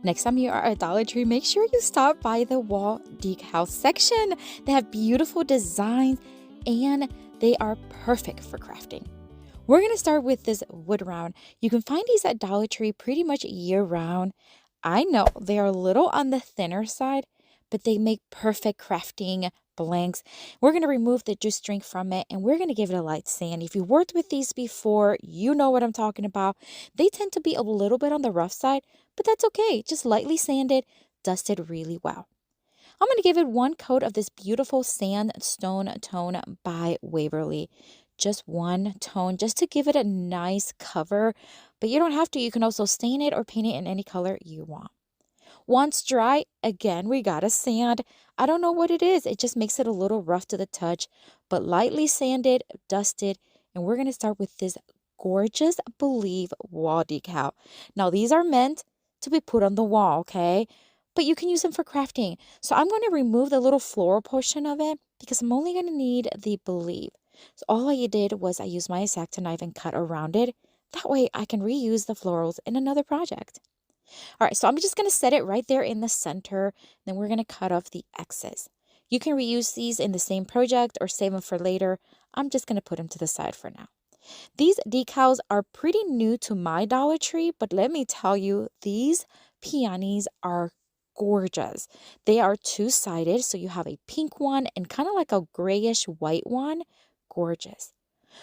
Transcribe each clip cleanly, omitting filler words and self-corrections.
Next time you are at Dollar Tree, make sure you stop by the wall decal section. They have beautiful designs and they are perfect for crafting. We're going to start with this wood round. You can find these at Dollar Tree pretty much year round. I know they are a little on the thinner side, but they make perfect crafting blanks. We're going to remove the juice drink from it and we're going to give it a light sand. If you worked with these before, you know what I'm talking about. They tend to be a little bit on the rough side, but that's okay. Just lightly sanded, dusted really well. I'm going to give it one coat of this beautiful sandstone tone by Waverly. Just one tone, just to give it a nice cover, but you don't have to. You can also stain it or paint it in any color you want. Once dry, again, we got to sand. I don't know what it is. It just makes it a little rough to the touch, but lightly sanded, dusted, and we're going to start with this gorgeous Believe wall decal. Now, these are meant to be put on the wall, okay? But you can use them for crafting. So I'm going to remove the little floral portion of it because I'm only going to need the Believe. So all I did was I used my X-Acto knife and cut around it. That way I can reuse the florals in another project. All right, so I'm just going to set it right there in the center. Then we're going to cut off the X's. You can reuse these in the same project or save them for later. I'm just going to put them to the side for now. These decals are pretty new to my Dollar Tree, but let me tell you, these peonies are gorgeous. They are two-sided, so you have a pink one and kind of like a grayish white one. Gorgeous.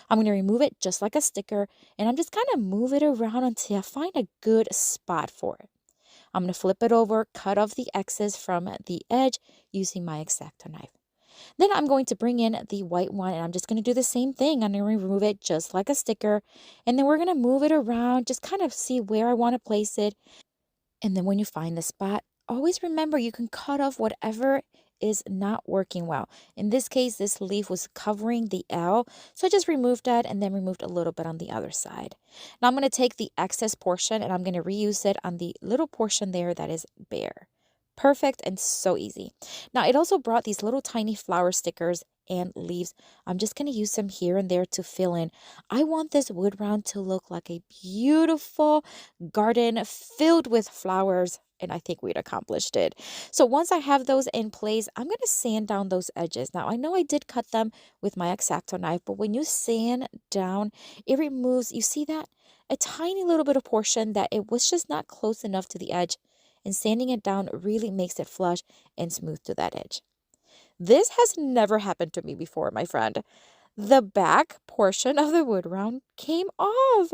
I'm going to remove it just like a sticker, and I'm just kind of move it around until I find a good spot for it. I'm going to flip it over, cut off the X's from the edge using my X-Acto knife. Then I'm going to bring in the white one, and I'm just going to do the same thing. I'm going to remove it just like a sticker, and then we're going to move it around, just kind of see where I want to place it. And then when you find the spot, always remember you can cut off whatever is not working well. In this case, this leaf was covering the L, so I just removed that and then removed a little bit on the other side. Now I'm going to take the excess portion and I'm going to reuse it on the little portion there that is bare. Perfect and so easy. Now it also brought these little tiny flower stickers and leaves. I'm just going to use them here and there to fill in. I want this wood round to look like a beautiful garden filled with flowers, and I think we'd accomplished it. So once I have those in place, I'm going to sand down those edges. Now I know I did cut them with my X-Acto knife, but when you sand down, it removes, you see that? A tiny little bit of portion that it was just not close enough to the edge, and sanding it down really makes it flush and smooth to that edge. This has never happened to me before, my friend. The back portion of the wood round came off.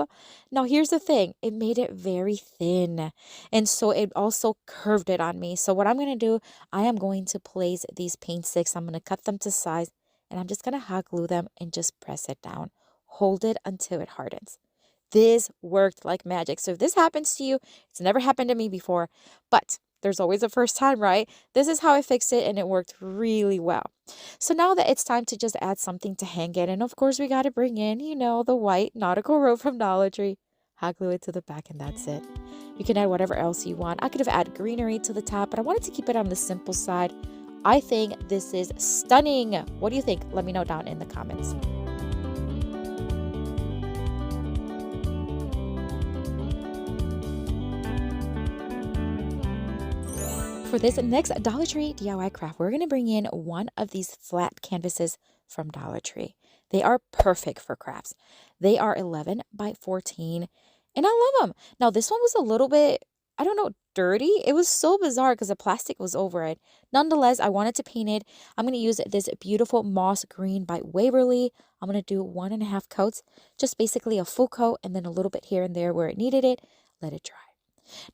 Now, here's the thing. It made it very thin. And so it also curved it on me. So what I'm going to do, I am going to place these paint sticks. I'm going to cut them to size. And I'm just going to hot glue them and just press it down. Hold it until it hardens. This worked like magic. So if this happens to you, it's never happened to me before. But there's always a first time, right? This is how I fixed it and it worked really well. So now that it's time to just add something to hang it, and of course we got to bring in, the white nautical rope from Dollar Tree. Hot glue it to the back and that's it. You can add whatever else you want. I could have added greenery to the top, but I wanted to keep it on the simple side. I think this is stunning. What do you think? Let me know down in the comments. For this next Dollar Tree DIY craft, we're going to bring in one of these flat canvases from Dollar Tree. They are perfect for crafts. They are 11 by 14, and I love them. Now, this one was a little bit, I don't know, dirty. It was so bizarre because the plastic was over it. Nonetheless, I wanted to paint it. I'm going to use this beautiful moss green by Waverly. I'm going to do 1.5 coats, just basically a full coat, and then a little bit here and there where it needed it. Let it dry.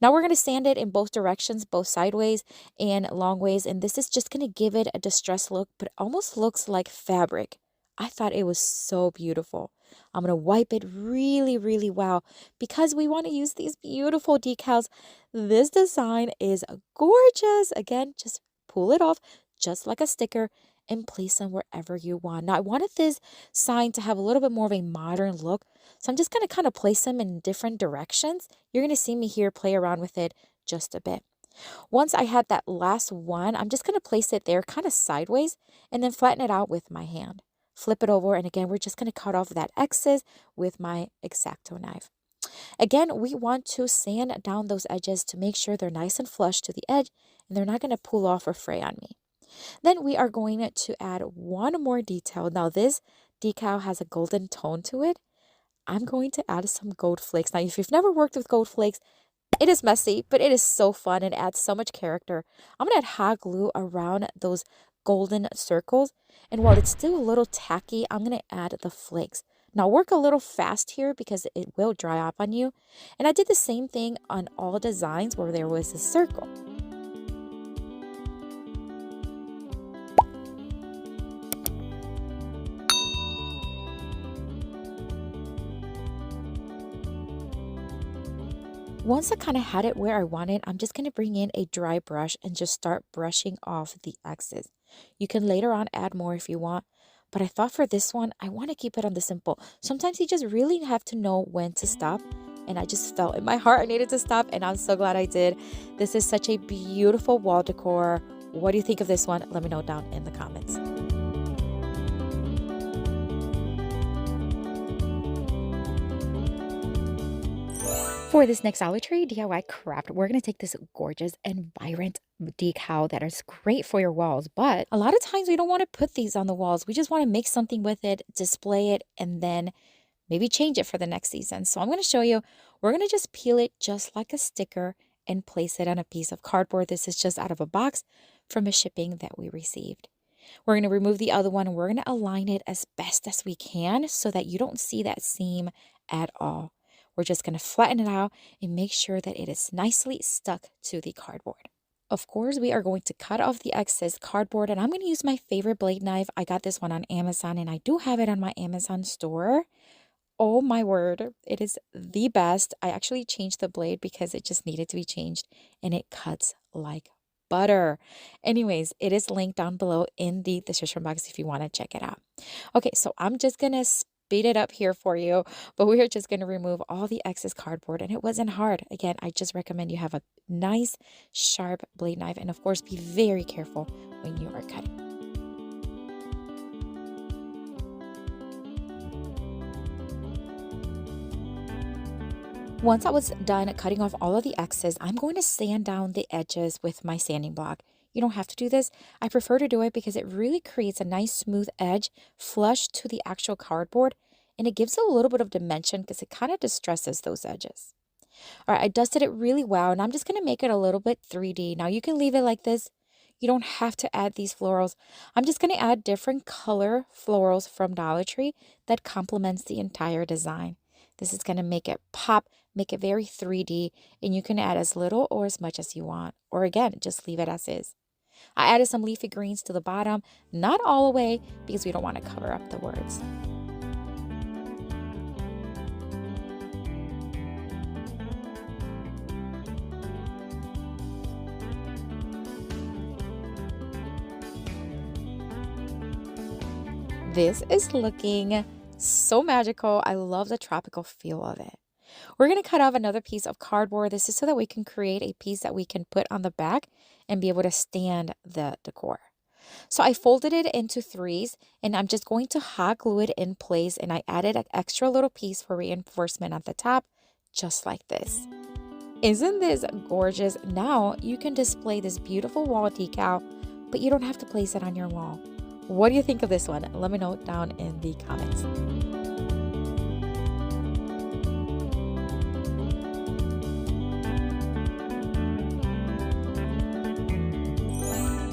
Now we're going to sand it in both directions, both sideways and long ways. And this is just going to give it a distressed look, but it almost looks like fabric. I thought it was so beautiful. I'm going to wipe it really, really well because we want to use these beautiful decals. This design is gorgeous. Again, just pull it off just like a sticker and place them wherever you want. Now, I wanted this sign to have a little bit more of a modern look, so I'm just going to kind of place them in different directions. You're going to see me here play around with it just a bit. Once I had that last one, I'm just going to place it there kind of sideways and then flatten it out with my hand. Flip it over, and again, we're just going to cut off that excess with my X-Acto knife. Again, we want to sand down those edges to make sure they're nice and flush to the edge and they're not going to pull off or fray on me. Then we are going to add one more detail. Now this decal has a golden tone to it. I'm going to add some gold flakes. Now if you've never worked with gold flakes, it is messy, but it is so fun and adds so much character. I'm going to add hot glue around those golden circles. And while it's still a little tacky, I'm going to add the flakes. Now work a little fast here because it will dry up on you. And I did the same thing on all designs where there was a circle. Once I kind of had it where I wanted, I'm just going to bring in a dry brush and just start brushing off the excess. You can later on add more if you want, but I thought for this one, I want to keep it on the simple. Sometimes you just really have to know when to stop, and I just felt in my heart I needed to stop, and I'm so glad I did. This is such a beautiful wall decor. What do you think of this one? Let me know down in the comments. For this next Dollar Tree DIY craft, we're going to take this gorgeous and vibrant decal that is great for your walls. But a lot of times we don't want to put these on the walls. We just want to make something with it, display it, and then maybe change it for the next season. So I'm going to show you, we're going to just peel it just like a sticker and place it on a piece of cardboard. This is just out of a box from a shipping that we received. We're going to remove the other one and we're going to align it as best as we can so that you don't see that seam at all. We're just going to flatten it out and make sure that it is nicely stuck to the cardboard. Of course, we are going to cut off the excess cardboard, and I'm going to use my favorite blade knife. I got this one on Amazon, and I do have it on my Amazon store. Oh my word, it is the best. I actually changed the blade because it just needed to be changed, and it cuts like butter. Anyways, it is linked down below in the description box if you want to check it out. Okay, so I'm just going to speed it up here for you, but we're just going to remove all the excess cardboard, and it wasn't hard. Again, I just recommend you have a nice sharp blade knife, and of course be very careful when you are cutting. Once I was done cutting off all of the excess, I'm going to sand down the edges with my sanding block. You don't have to do this. I prefer to do it because it really creates a nice smooth edge flush to the actual cardboard, and it gives a little bit of dimension because it kind of distresses those edges. All right, I dusted it really well, and I'm just going to make it a little bit 3D. Now you can leave it like this. You don't have to add these florals. I'm just going to add different color florals from Dollar Tree that complements the entire design. This is going to make it pop, make it very 3D, and you can add as little or as much as you want. Or again, just leave it as is. I added some leafy greens to the bottom, not all the way because we don't want to cover up the words. This is looking so magical. I love the tropical feel of it. We're going to cut off another piece of cardboard. This is so that we can create a piece that we can put on the back and be able to stand the decor. So I folded it into threes, and I'm just going to hot glue it in place, and I added an extra little piece for reinforcement at the top, just like this. Isn't this gorgeous? Now you can display this beautiful wall decal, but you don't have to place it on your wall. What do you think of this one? Let me know down in the comments.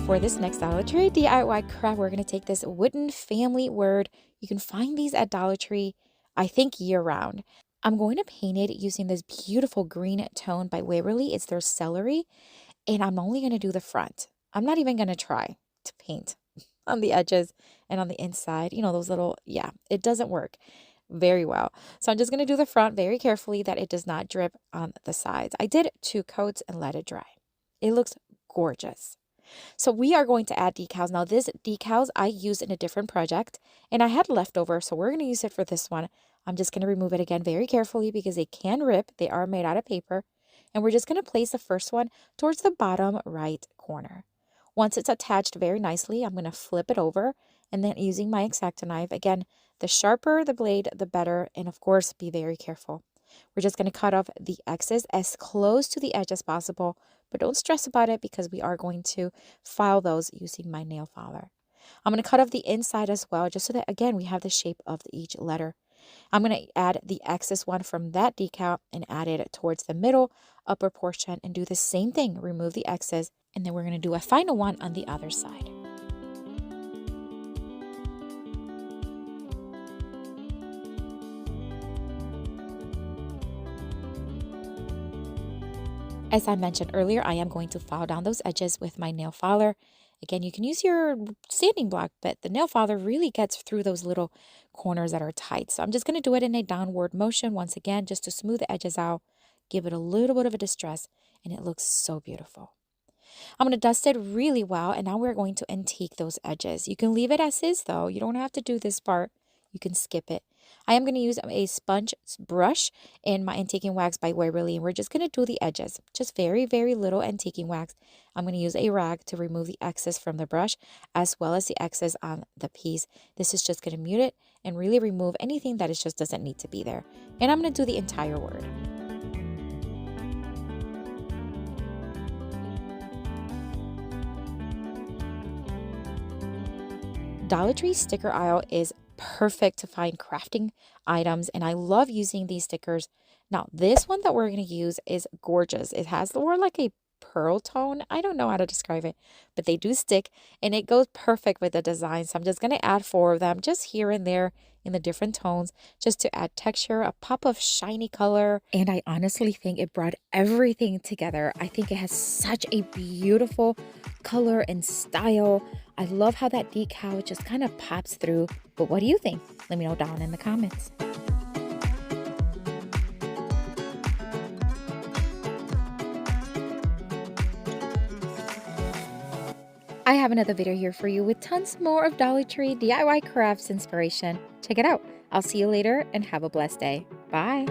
For this next Dollar Tree DIY craft, we're going to take this wooden family word. You can find these at Dollar Tree, I think, year-round. I'm going to paint it using this beautiful green tone by Waverly. It's their celery, and I'm only going to do the front. I'm not even going to try to paint on the edges and on the inside. You know, those little, yeah, it doesn't work very well. So I'm just going to do the front very carefully that it does not drip on the sides. I did 2 coats and let it dry. It looks gorgeous. So we are going to add decals. Now this decals I used in a different project, and I had leftover, so we're going to use it for this one. I'm just going to remove it again very carefully because they can rip. They are made out of paper. And we're just going to place the first one towards the bottom right corner. Once it's attached very nicely, I'm going to flip it over, and then using my X-Acto knife, again, the sharper the blade, the better, and of course, be very careful. We're just going to cut off the excess as close to the edge as possible, but don't stress about it because we are going to file those using my nail filer. I'm going to cut off the inside as well, just so that, again, we have the shape of each letter. I'm going to add the excess one from that decal and add it towards the middle upper portion and do the same thing. Remove the excess, and then we're going to do a final one on the other side. As I mentioned earlier, I am going to file down those edges with my nail filer. Again, you can use your sanding block, but the nail filer really gets through those little corners that are tight. So I'm just going to do it in a downward motion once again, just to smooth the edges out, give it a little bit of a distress, and it looks so beautiful. I'm going to dust it really well, and now we're going to antique those edges. You can leave it as is, though. You don't have to do this part. You can skip it. I am going to use a sponge brush in my antiquing wax by Waverly, and we're just going to do the edges. Just very, very little antiquing wax. I'm going to use a rag to remove the excess from the brush, as well as the excess on the piece. This is just going to mute it and really remove anything that it just doesn't need to be there. And I'm going to do the entire word. Dollar Tree sticker aisle is perfect to find crafting items, and I love using these stickers. Now, this one that we're going to use is gorgeous. It has more like a pearl tone. I don't know how to describe it, but they do stick, and it goes perfect with the design. So I'm just going to add 4 of them just here and there in the different tones, just to add texture, a pop of shiny color. And I honestly think it brought everything together. I think it has such a beautiful color and style. I love how that decal just kind of pops through. But what do you think? Let me know down in the comments. I have another video here for you with tons more of Dollar Tree DIY crafts inspiration. Check it out. I'll see you later and have a blessed day. Bye.